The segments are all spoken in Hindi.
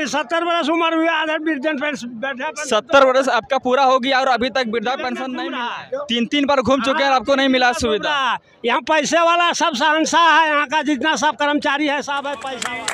भाई 70 वर्ष उम्र हुई, आधा वृद्धा पेंशन 70 वर्ष आपका पूरा हो गया और अभी तक वृद्धा पेंशन नहीं मिला है। 3 बार घूम चुके हैं, आपको नहीं मिला सुविधा। यहाँ पैसे वाला सब शहंशाह है, यहाँ का जितना सब कर्मचारी है सब है पैसा वाला।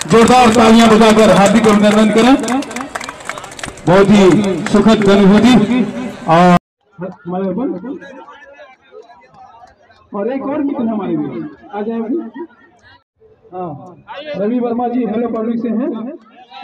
जोरदार तालियां बजाकर हार्दिक अभिनंदन करें, बहुत ही सुखद अनुभूति। और एक और मित्र हमारे भी आ जाए। रवि वर्मा जी हेलो पब्लिक से हैं,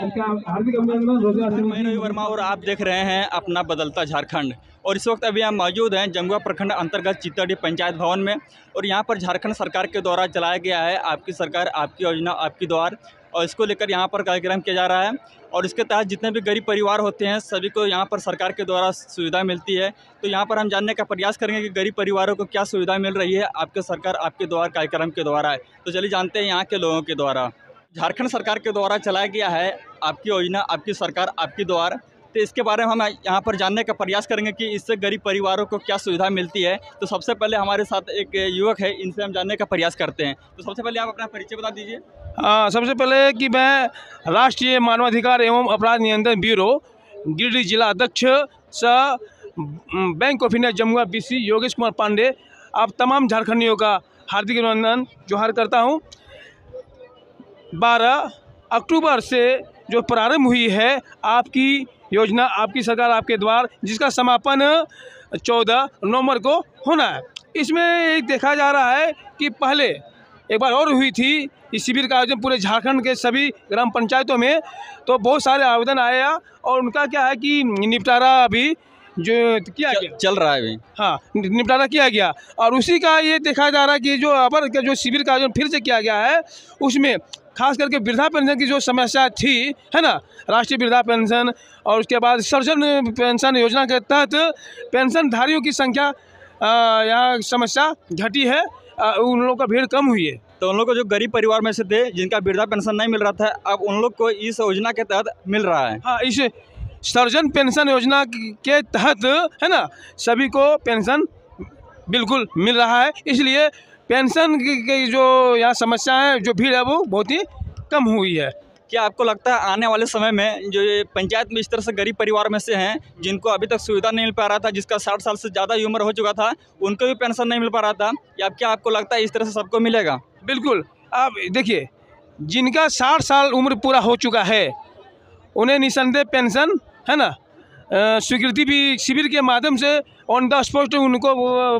उनका हार्दिक अभिनंदन। मैं रवि वर्मा और आप देख रहे हैं अपना बदलता झारखंड। और इस वक्त अभी हम मौजूद हैं जमुआ प्रखंड अंतर्गत चित्तौड़ी पंचायत भवन में। और यहाँ पर झारखंड सरकार के द्वारा चलाया गया है आपकी सरकार आपकी योजना आपकी द्वार, और इसको लेकर यहाँ पर कार्यक्रम किया जा रहा है। और इसके तहत जितने भी गरीब परिवार होते हैं सभी को यहाँ पर सरकार के द्वारा सुविधा मिलती है। तो यहाँ पर हम जानने का प्रयास करेंगे कि गरीब परिवारों को क्या सुविधा मिल रही है आपके सरकार आपके द्वार कार्यक्रम के द्वारा। तो चलिए जानते हैं यहाँ के लोगों के द्वारा। झारखंड सरकार के द्वारा चलाया गया है आपकी योजना आपकी सरकार आपकी द्वार, तो इसके बारे में हम यहाँ पर जानने का प्रयास करेंगे कि इससे गरीब परिवारों को क्या सुविधा मिलती है। तो सबसे पहले हमारे साथ एक युवक है, इनसे हम जानने का प्रयास करते हैं। तो सबसे पहले आप अपना परिचय बता दीजिए। सबसे पहले कि मैं राष्ट्रीय मानवाधिकार एवं अपराध नियंत्रण ब्यूरो गिरिडीह जिला अध्यक्ष सह bank of India Jamua BC Yogesh Kumar Pandey आप तमाम झारखंडियों का हार्दिक अभिनंदन जोहार करता हूं। 12 अक्टूबर से जो प्रारंभ हुई है आपकी योजना आपकी सरकार आपके द्वार, जिसका समापन 14 नवंबर को होना है। इसमें एक देखा जा रहा है कि पहले एक बार और हुई थी इस शिविर का आयोजन पूरे झारखंड के सभी ग्राम पंचायतों में, तो बहुत सारे आवेदन आया और उनका क्या है कि निपटारा अभी जो किया गया चल रहा है अभी। हाँ, निपटारा किया गया। और उसी का ये देखा जा रहा है कि जो अबर का जो शिविर का आयोजन फिर से किया गया है उसमें खास करके वृद्धा पेंशन की जो समस्या थी है ना, राष्ट्रीय वृद्धा पेंशन और उसके बाद सर्जन पेंशन योजना के तहत पेंशनधारियों की संख्या यहाँ समस्या घटी है, उन लोगों का भीड़ कम हुई है। तो उन लोग को जो गरीब परिवार में से थे जिनका वृद्धा पेंशन नहीं मिल रहा था अब उन लोग को इस योजना के तहत मिल रहा है। हाँ, इस सर्जन पेंशन योजना के तहत है ना सभी को पेंशन बिल्कुल मिल रहा है, इसलिए पेंशन की जो यहाँ समस्या है जो भीड़ है वो बहुत ही कम हुई है। क्या आपको लगता है आने वाले समय में जो ये पंचायत में इस तरह से गरीब परिवार में से हैं जिनको अभी तक सुविधा नहीं मिल पा रहा था, जिसका 60 साल से ज़्यादा उम्र हो चुका था, उनको भी पेंशन नहीं मिल पा रहा था, या क्या आपको लगता है इस तरह से सबको मिलेगा? बिल्कुल। आप देखिए जिनका 60 साल उम्र पूरा हो चुका है उन्हें निसंदेह पेंशन है ना स्वीकृति भी शिविर के माध्यम से ऑन द स्पॉट उनको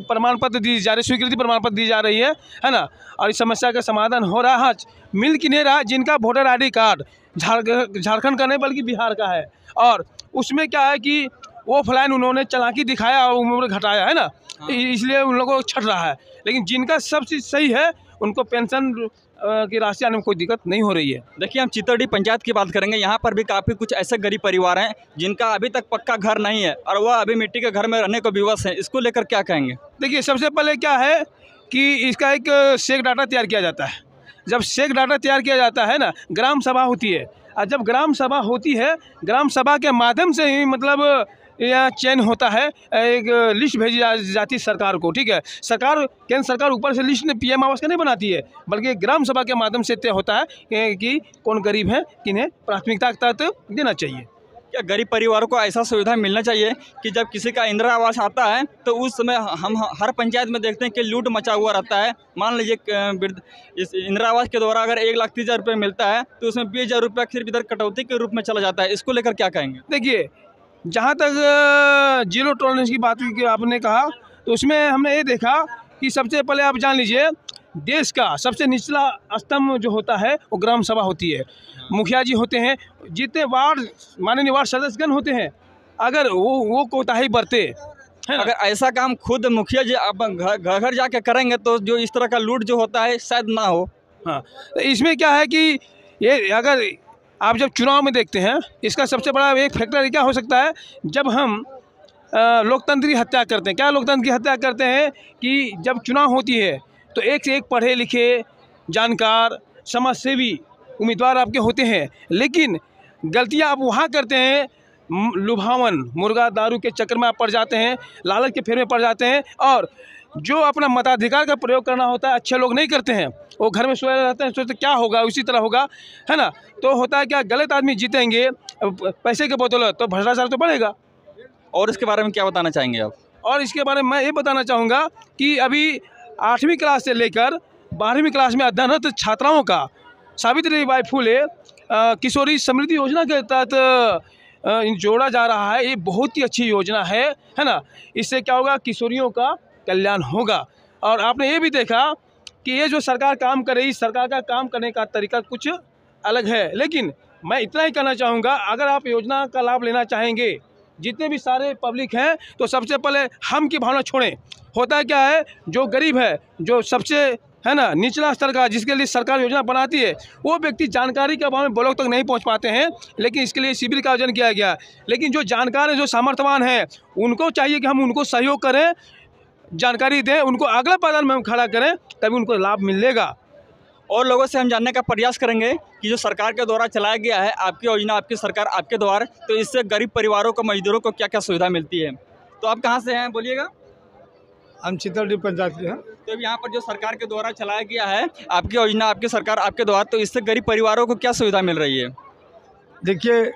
प्रमाण पत्र दी जा रही, स्वीकृति प्रमाण पत्र दी जा रही है ना। और इस समस्या का समाधान हो रहा है, मिल कि नहीं रहा। जिनका वोटर ID कार्ड झारखंड का नहीं बल्कि बिहार का है और उसमें क्या है कि ऑफलाइन उन्होंने चालाकी दिखाया और उम्र घटाया है ना, इसलिए उन लोगों को छट रहा है। लेकिन जिनका सब चीज़ सही है उनको पेंशन की राशि आने में कोई दिक्कत नहीं हो रही है। देखिए हम चित्तौड़ी पंचायत की बात करेंगे, यहाँ पर भी काफ़ी कुछ ऐसे गरीब परिवार हैं जिनका अभी तक पक्का घर नहीं है और वह अभी मिट्टी के घर में रहने को विवश हैं। इसको लेकर क्या कहेंगे? देखिए सबसे पहले क्या है कि इसका एक सेक डाटा तैयार किया जाता है। जब सेक डाटा तैयार किया जाता है ना, ग्राम सभा होती है और जब ग्राम सभा होती है ग्राम सभा के माध्यम से ही मतलब यह चयन होता है, एक लिस्ट भेजी जाती है सरकार को। ठीक है, सरकार केंद्र सरकार ऊपर से लिस्ट PM आवास का नहीं बनाती है बल्कि ग्राम सभा के माध्यम से तय होता है कि कौन गरीब है किन्हें प्राथमिकता के तहत देना चाहिए। क्या गरीब परिवारों को ऐसा सुविधा मिलना चाहिए कि जब किसी का इंदिरा आवास आता है तो उस समय हम हर पंचायत में देखते हैं कि लूट मचा हुआ रहता है। मान लीजिए इस इंदिरा आवास के द्वारा अगर 1,30,000 रुपये मिलता है तो उसमें 20,000 रुपया सिर्फ इधर कटौती के रूप में चला जाता है। इसको लेकर क्या कहेंगे? देखिए जहाँ तक जीरो टॉलरेंस की बात आपने कहा तो उसमें हमने ये देखा कि सबसे पहले आप जान लीजिए देश का सबसे निचला स्तंभ जो होता है वो ग्राम सभा होती है। मुखिया जी होते हैं, जितने वार्ड माननीय वार्ड सदस्यगण होते हैं, अगर वो कोताही बरते है, अगर ऐसा काम खुद मुखिया जी अब घर घर जाके करेंगे तो जो इस तरह का लूट जो होता है शायद ना हो। हाँ, तो इसमें क्या है कि ये अगर आप जब चुनाव में देखते हैं इसका सबसे बड़ा एक फैक्टर क्या हो सकता है, जब हम लोकतंत्र की हत्या करते हैं। क्या लोकतंत्र की हत्या करते हैं कि जब चुनाव होती है तो एक से एक पढ़े लिखे जानकार समाजसेवी उम्मीदवार आपके होते हैं, लेकिन गलतियां आप वहाँ करते हैं, लुभावन मुर्गा दारू के चक्कर में आप पड़ जाते हैं, लालच के फेर में पड़ जाते हैं और जो अपना मताधिकार का प्रयोग करना होता है अच्छे लोग नहीं करते हैं, वो घर में सोए रहते हैं, सोचते क्या होगा उसी तरह होगा, है ना। तो होता है क्या, गलत आदमी जीतेंगे पैसे के बदौलत तो भ्रष्टाचार तो बढ़ेगा। और इसके बारे में क्या बताना चाहेंगे आप? और इसके बारे में मैं ये बताना चाहूँगा कि अभी 8वीं क्लास से लेकर 12वीं क्लास में अध्ययनरत छात्राओं का सावित्रीबाई फुले किशोरी समृद्धि योजना के तहत जोड़ा जा रहा है। ये बहुत ही अच्छी योजना है ना। इससे क्या होगा, किशोरियों का कल्याण होगा। और आपने ये भी देखा कि ये जो सरकार काम कर रही, सरकार का काम करने का तरीका कुछ अलग है। लेकिन मैं इतना ही कहना चाहूँगा, अगर आप योजना का लाभ लेना चाहेंगे, जितने भी सारे पब्लिक हैं, तो सबसे पहले हम की भावना छोड़ें। होता क्या है, जो गरीब है, जो सबसे है ना निचला स्तर का, जिसके लिए सरकार योजना बनाती है, वो व्यक्ति जानकारी के अभाव में ब्लॉक तक नहीं पहुंच पाते हैं। लेकिन इसके लिए शिविर का आयोजन किया गया। लेकिन जो जानकार है, जो सामर्थ्यवान है, उनको चाहिए कि हम उनको सहयोग करें, जानकारी दें, उनको अगला पायदान में हम खड़ा करें, तभी उनको लाभ मिलेगा। और लोगों से हम जानने का प्रयास करेंगे कि जो सरकार के द्वारा चलाया गया है आपकी योजना, आपकी सरकार, आपके द्वार, तो इससे गरीब परिवारों को, मजदूरों को क्या क्या सुविधा मिलती है। तो आप कहाँ से हैं, बोलिएगा? हम चित्तौड़ी पंचायत के हैं। तो अब यहाँ पर जो सरकार के द्वारा चलाया गया है आपकी योजना, आपकी सरकार, आपके द्वार, तो इससे गरीब परिवारों को क्या सुविधा मिल रही है? देखिए,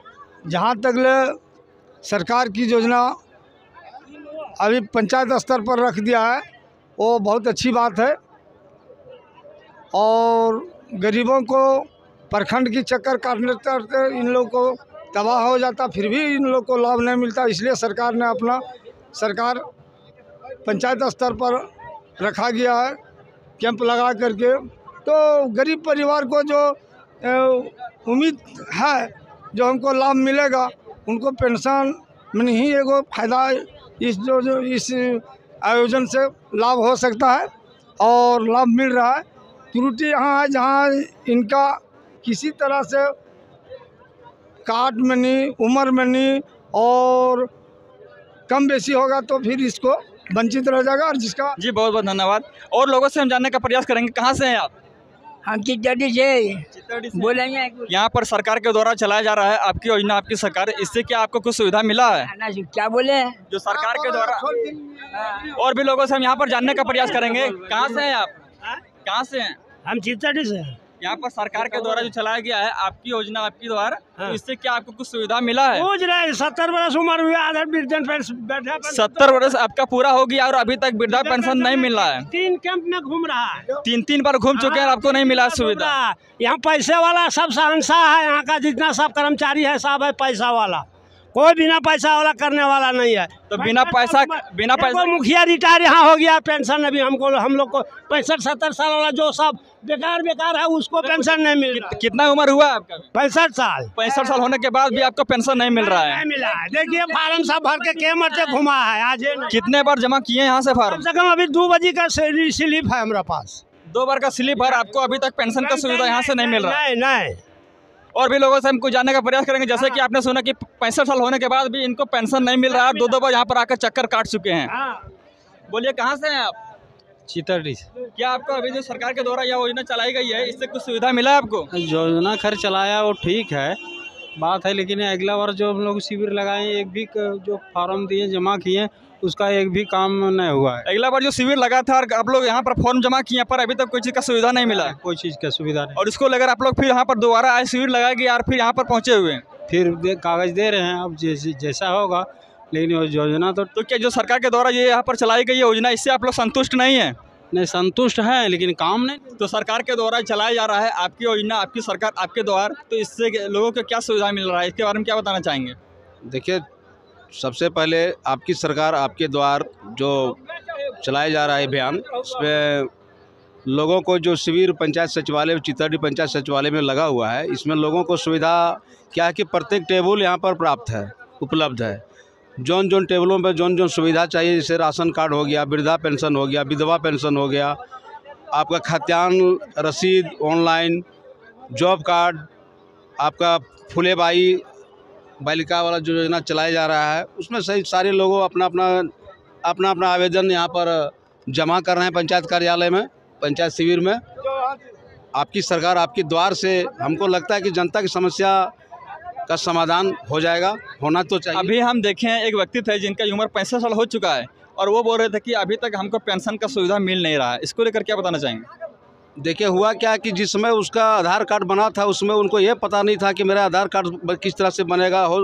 जहाँ तक ले सरकार की योजना अभी पंचायत स्तर पर रख दिया है, वो बहुत अच्छी बात है। और गरीबों को प्रखंड की चक्कर काटने करते इन लोगों को तबाह हो जाता, फिर भी इन लोग को लाभ नहीं मिलता। इसलिए सरकार ने अपना सरकार पंचायत स्तर पर रखा गया है, कैंप लगा करके। तो गरीब परिवार को जो उम्मीद है जो हमको लाभ मिलेगा, उनको पेंशन में ही एगो फायदा इस जो इस आयोजन से लाभ हो सकता है और लाभ मिल रहा है। त्रुटि यहाँ है जहाँ इनका किसी तरह से काट में नहीं, उम्र में नहीं, और कम बेसी होगा तो फिर इसको वंचित रह जाएगा। और जिसका जी बहुत बहुत धन्यवाद। और लोगों से हम जानने का प्रयास करेंगे, कहाँ से हैं आप? हम चित्तौड़ी से बोलेंगे। यहाँ पर सरकार के द्वारा चलाया जा रहा है आपकी योजना, आपकी सरकार, इससे क्या आपको कुछ सुविधा मिला है? क्या बोले, जो सरकार के द्वारा। और भी लोगों से हम यहाँ पर जानने का प्रयास करेंगे, कहाँ से हैं आप? कहाँ से हैं? हम चित्तौड़ी से हैं। यहाँ पर सरकार के द्वारा जो चलाया गया है आपकी योजना, आपकी द्वार, तो इससे क्या आपको कुछ सुविधा मिला है? पूछ रहे 70 वर्ष उम्र हुई, आधा वृद्धा पेंशन 70 वर्ष आपका पूरा हो गया और अभी तक वृद्धा पेंशन नहीं मिल रहा है। 3 कैंप में घूम रहा है, 3 बार घूम चुके हैं, आपको नहीं मिला सुविधा। यहाँ पैसे वाला सब शहंशाह है, यहाँ का जितना सब कर्मचारी है सब है पैसा वाला, कोई बिना पैसा वाला करने वाला नहीं है। तो बिना पैसा मुखिया रिटायर यहाँ हो गया, पेंशन अभी हम लोग को 65-70 साल वाला जो सब बेकार है उसको पेंशन नहीं मिल रहा। कितना उम्र हुआ है आपका? 65 साल। 65 साल होने के बाद भी आपको पेंशन नहीं मिल रहा है? नहीं मिला है। देखिए फार्म सब भर के मरते घुमा है, आज कितने बार जमा किए यहाँ से फार्म? कम से कम अभी 2 बजे का स्लिप है हमारे पास, 2 बार का स्लिप है, आपको अभी तक पेंशन का सुविधा यहाँ से नहीं मिल रहा है? नहीं। और भी लोगों से हमको जानने का प्रयास करेंगे, जैसे कि आपने सुना कि 65 साल होने के बाद भी इनको पेंशन नहीं मिल रहा है, 2 बार यहाँ पर आकर चक्कर काट चुके हैं। बोलिए कहाँ से हैं आप? चित्तौड़ी से। क्या आपको अभी जो सरकार के द्वारा यह योजना चलाई गई है, इससे कुछ सुविधा मिला है आपको? योजना खैर चलाया वो ठीक है, बात है, लेकिन अगला बार जो हम लोग शिविर लगाए, एक भी जो फार्म दिए जमा किए, उसका एक भी काम नहीं हुआ है। अगला बार जो शिविर लगा था और आप लोग यहाँ पर फॉर्म जमा किए, पर अभी तक कोई चीज़ का सुविधा नहीं मिला है? कोई चीज़ का सुविधा नहीं। और इसको लेकर आप लोग फिर यहाँ पर दोबारा आए, शिविर लगा के और फिर यहाँ पर पहुँचे हुए हैं? फिर कागज़ दे रहे हैं, अब जैसा होगा। लेकिन योजना तो क्या जो सरकार के द्वारा ये यहाँ पर चलाई गई योजना, इससे आप लोग संतुष्ट नहीं है? नहीं, संतुष्ट है लेकिन काम नहीं। तो सरकार के द्वारा चलाया जा रहा है आपकी योजना, आपकी सरकार, आपके द्वार, तो इससे लोगों को क्या सुविधा मिल रहा है, इसके बारे में क्या बताना चाहेंगे? देखिए, सबसे पहले आपकी सरकार, आपके द्वार जो चलाया जा रहा है अभियान, इसमें लोगों को जो शिविर पंचायत सचिवालय, चित्तौड़ी पंचायत सचिवालय में लगा हुआ है, इसमें लोगों को सुविधा क्या है कि प्रत्येक टेबल यहाँ पर प्राप्त है, उपलब्ध है। जोन टेबलों पर जोन सुविधा चाहिए, जैसे राशन कार्ड हो गया, वृद्धा पेंशन हो गया, विधवा पेंशन हो गया, आपका खाद्यान्न रसीद ऑनलाइन, जॉब कार्ड, आपका फुलेबाई बालिका वाला जो योजना चलाया जा रहा है, उसमें सही सारे लोगों अपना आवेदन यहाँ पर जमा कर रहे हैं पंचायत कार्यालय में, पंचायत शिविर में। आपकी सरकार, आपके द्वार से हमको लगता है कि जनता की समस्या का समाधान हो जाएगा, होना तो चाहिए। अभी हम देखें एक व्यक्ति थे जिनका उम्र 65 साल हो चुका है और वो बोल रहे थे कि अभी तक हमको पेंशन का सुविधा मिल नहीं रहा है। इसको लेकर क्या बताना चाहेंगे? देखिए, हुआ क्या कि जिस समय उसका आधार कार्ड बना था उसमें उनको ये पता नहीं था कि मेरा आधार कार्ड किस तरह से बनेगा। हो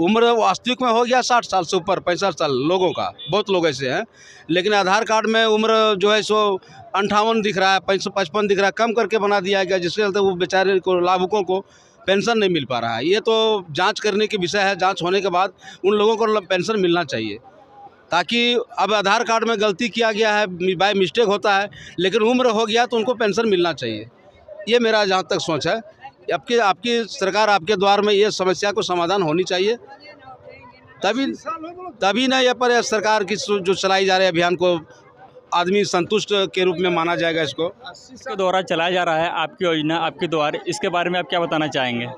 उम्र वास्तविक में हो गया 60 साल से ऊपर, 65 साल लोगों का, बहुत लोग ऐसे हैं, लेकिन आधार कार्ड में उम्र जो है सो 58 दिख रहा है, 55 दिख रहा है, कम करके बना दिया गया, जिसके चलते वो बेचारे को, लाभुकों को पेंशन नहीं मिल पा रहा है। ये तो जाँच करने की विषय है। जाँच होने के बाद उन लोगों को पेंशन मिलना चाहिए, ताकि अब आधार कार्ड में गलती किया गया है, बाय मिस्टेक होता है, लेकिन उम्र हो गया तो उनको पेंशन मिलना चाहिए। ये मेरा जहाँ तक सोच है। आपकी सरकार आपके द्वार में ये समस्या को समाधान होनी चाहिए, तभी ना ये पर सरकार की जो चलाई जा रही अभियान को आदमी संतुष्ट के रूप में माना जाएगा। इसके द्वारा चलाया जा रहा है आपकी योजना, आपके द्वार, इसके बारे में आप क्या बताना चाहेंगे?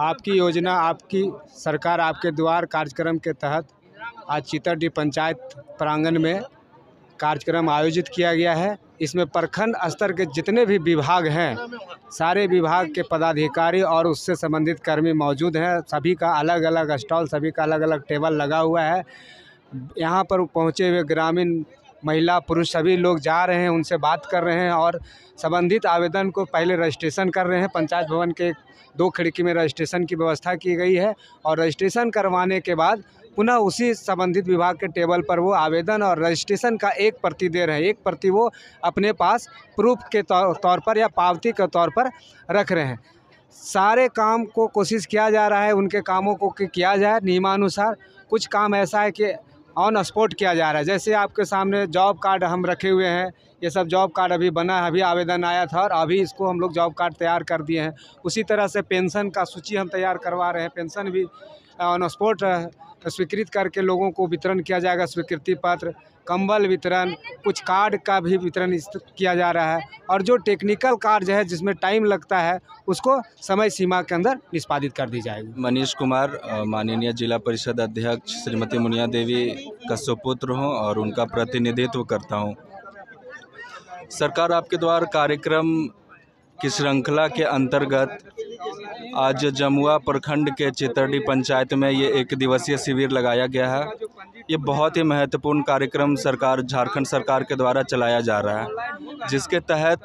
आपकी योजना, आपकी सरकार आपके द्वार कार्यक्रम के तहत आज चीतरडीह पंचायत प्रांगण में कार्यक्रम आयोजित किया गया है। इसमें प्रखंड स्तर के जितने भी विभाग हैं, सारे विभाग के पदाधिकारी और उससे संबंधित कर्मी मौजूद हैं। सभी का अलग अलग स्टॉल, सभी का अलग अलग टेबल लगा हुआ है। यहाँ पर पहुँचे हुए ग्रामीण महिला पुरुष सभी लोग जा रहे हैं, उनसे बात कर रहे हैं और संबंधित आवेदन को पहले रजिस्ट्रेशन कर रहे हैं। पंचायत भवन के 2 खिड़की में रजिस्ट्रेशन की व्यवस्था की गई है और रजिस्ट्रेशन करवाने के बाद पुनः उसी संबंधित विभाग के टेबल पर वो आवेदन और रजिस्ट्रेशन का 1 प्रति दे रहे हैं। 1 प्रति वो अपने पास प्रूफ के तौर पर या पावती के तौर पर रख रहे हैं। सारे काम को कोशिश किया जा रहा है, उनके कामों को किया जाए नियमानुसार। कुछ काम ऐसा है कि ऑन स्पॉट किया जा रहा है, जैसे आपके सामने जॉब कार्ड हम रखे हुए हैं। ये सब जॉब कार्ड अभी बना है, अभी आवेदन आया था और अभी इसको हम लोग जॉब कार्ड तैयार कर दिए हैं। उसी तरह से पेंशन का सूची हम तैयार करवा रहे हैं। पेंशन भी ऑन स्पॉट स्वीकृत करके लोगों को वितरण किया जाएगा। स्वीकृति पत्र, कंबल वितरण, कुछ कार्ड का भी वितरण किया जा रहा है और जो टेक्निकल कार्य है जिसमें टाइम लगता है उसको समय सीमा के अंदर निष्पादित कर दी जाएगी। मनीष कुमार, माननीय जिला परिषद अध्यक्ष श्रीमती मुनिया देवी का सुपुत्र हूँ और उनका प्रतिनिधित्व करता हूँ। सरकार आपके द्वार कार्यक्रम की श्रृंखला के अंतर्गत आज जमुआ प्रखंड के चीतरडीह पंचायत में ये 1 दिवसीय शिविर लगाया गया है। ये बहुत ही महत्वपूर्ण कार्यक्रम झारखंड सरकार के द्वारा चलाया जा रहा है, जिसके तहत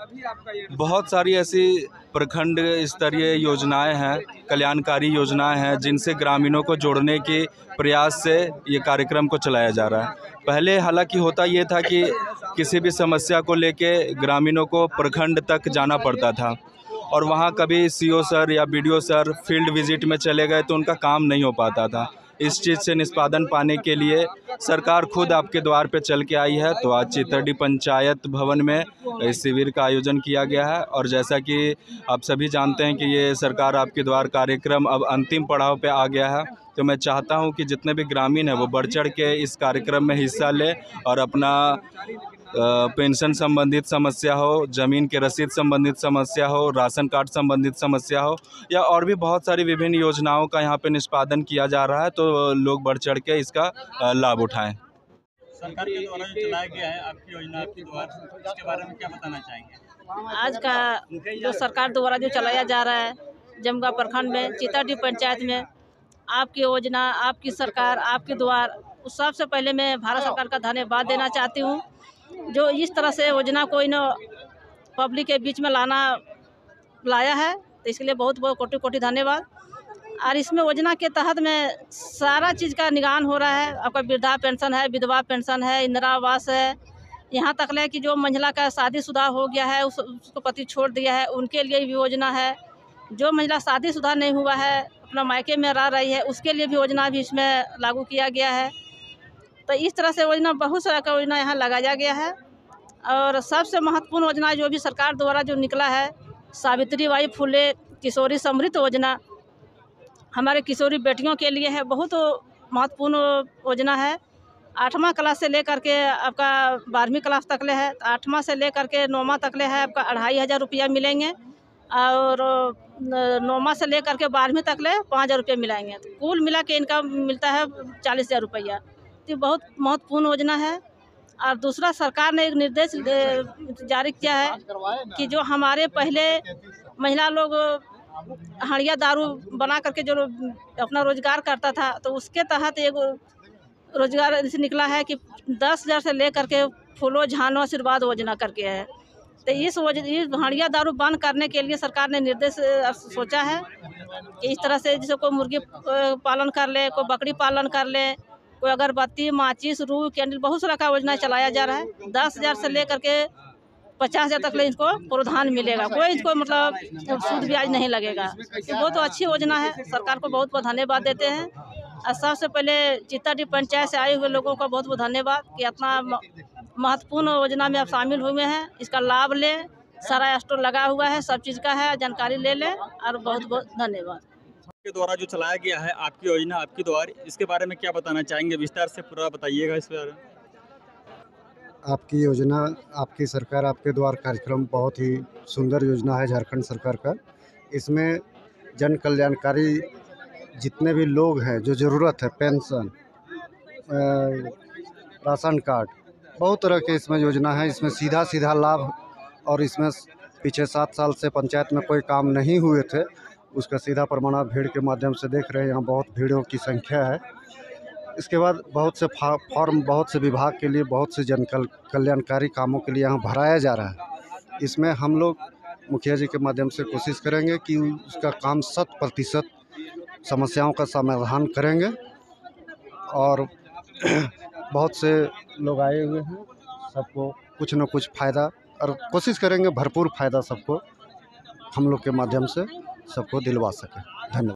बहुत सारी ऐसी प्रखंड स्तरीय योजनाएं हैं, कल्याणकारी योजनाएं हैं, जिनसे ग्रामीणों को जोड़ने के प्रयास से ये कार्यक्रम को चलाया जा रहा है। पहले हालांकि होता ये था कि किसी भी समस्या को लेके ग्रामीणों को प्रखंड तक जाना पड़ता था और वहाँ कभी सीओ सर या बीडीओ सर फील्ड विजिट में चले गए तो उनका काम नहीं हो पाता था। इस चीज़ से निष्पादन पाने के लिए सरकार खुद आपके द्वार पे चल के आई है। तो आज चीतरडीह पंचायत भवन में इस शिविर का आयोजन किया गया है और जैसा कि आप सभी जानते हैं कि ये सरकार आपके द्वार कार्यक्रम अब अंतिम पड़ाव पे आ गया है। तो मैं चाहता हूं कि जितने भी ग्रामीण हैं वो बढ़ चढ़ के इस कार्यक्रम में हिस्सा लें और अपना पेंशन संबंधित समस्या हो, ज़मीन के रसीद संबंधित समस्या हो, राशन कार्ड संबंधित समस्या हो या और भी बहुत सारी विभिन्न योजनाओं का यहाँ पे निष्पादन किया जा रहा है। तो लोग बढ़ चढ़ के इसका लाभ उठाएं। सरकार के द्वारा जो चलाया गया है आपकी योजना, आपके द्वार, इसके बारे में क्या बताना चाहेंगे? आज का जो सरकार द्वारा जो चलाया जा रहा है जमुआ प्रखंड में चीतरडीह पंचायत में, आपकी योजना, आपकी सरकार, आपके द्वार, उस सबसे पहले मैं भारत सरकार का धन्यवाद देना चाहती हूँ जो इस तरह से योजना को इन पब्लिक के बीच में लाया है। तो इसके लिए बहुत बहुत कोटि कोटि धन्यवाद। और इसमें योजना के तहत में सारा चीज़ का निदान हो रहा है। आपका वृद्धा पेंशन है, विधवा पेंशन है, इंदिरा आवास है, यहाँ तक ले कि जो महिला का शादीशुदा हो गया है उसको पति छोड़ दिया है उनके लिए भी योजना है। जो महिला शादीशुदा नहीं हुआ है, अपना मायके में रह रही है, उसके लिए भी योजना भी इसमें लागू किया गया है। तो इस तरह से योजना, बहुत सारा का योजना यहाँ लगाया गया है। और सबसे महत्वपूर्ण योजना जो भी सरकार द्वारा जो निकला है, सावित्रीबाई फुले किशोरी समृद्ध योजना, हमारे किशोरी बेटियों के लिए है। बहुत महत्वपूर्ण योजना है। 8वां क्लास से लेकर के आपका 12वीं क्लास तक ले है। 8वां से लेकर के 9वां तक ले है, आपका 2500 रुपया मिलेंगे और 9वां से लेकर के 12वीं तक ले 5000 रुपये मिलाएंगे। तो कुल मिला के इनका मिलता है 40,000 रुपया। तो बहुत महत्वपूर्ण योजना है। और दूसरा, सरकार ने एक निर्देश जारी किया है कि जो हमारे पहले महिला लोग हड़िया दारू बना करके जो अपना रोजगार करता था, तो उसके तहत एक रोजगार से निकला है कि 10,000 से लेकर के फूलो झानो आशीर्वाद योजना करके है। तो इस भाड़िया दारू बंद करने के लिए सरकार ने निर्देश सोचा है कि इस तरह से जैसे कोई मुर्गी पालन कर ले, कोई बकरी पालन कर ले, कोई अगरबत्ती, माचिस, रूह, कैंडल, बहुत सारा का योजना चलाया जा रहा है। 10,000 से लेकर के 50,000 तक ले इनको प्रोत्साहन मिलेगा, कोई इसको मतलब सूद ब्याज नहीं लगेगा। बहुत अच्छी योजना है, सरकार को बहुत बहुत धन्यवाद देते हैं। और सबसे पहले चित्ताडी पंचायत से आए हुए लोगों का बहुत बहुत धन्यवाद कि इतना महत्वपूर्ण योजना में आप शामिल हुए हैं। इसका लाभ लें, सारा स्टोर लगा हुआ है, सब चीज़ का है, जानकारी ले लें और बहुत बहुत धन्यवाद। के द्वारा जो चलाया गया है आपकी योजना आपकी द्वार, इसके बारे में क्या बताना चाहेंगे? विस्तार से पूरा बताइएगा इस बारे में। आपकी योजना, आपकी सरकार आपके द्वार कार्यक्रम बहुत ही सुंदर योजना है झारखंड सरकार का। इसमें जन कल्याणकारी जितने भी लोग हैं जो ज़रूरत है, पेंशन, राशन कार्ड, बहुत तरह के इसमें योजना है। इसमें सीधा सीधा लाभ, और इसमें पीछे 7 साल से पंचायत में कोई काम नहीं हुए थे, उसका सीधा प्रमाण आप भीड़ के माध्यम से देख रहे हैं। यहाँ बहुत भीड़ों की संख्या है। इसके बाद बहुत से फॉर्म बहुत से विभाग के लिए, बहुत से जन कल्याणकारी कामों के लिए यहाँ भराया जा रहा है। इसमें हम लोग मुखिया जी के माध्यम से कोशिश करेंगे कि उसका काम 100% समस्याओं का समाधान करेंगे। और बहुत से लोग आए हुए हैं, सबको कुछ न कुछ फ़ायदा, और कोशिश करेंगे भरपूर फ़ायदा सबको हम लोग के माध्यम से सबको दिलवा सकें। धन्यवाद।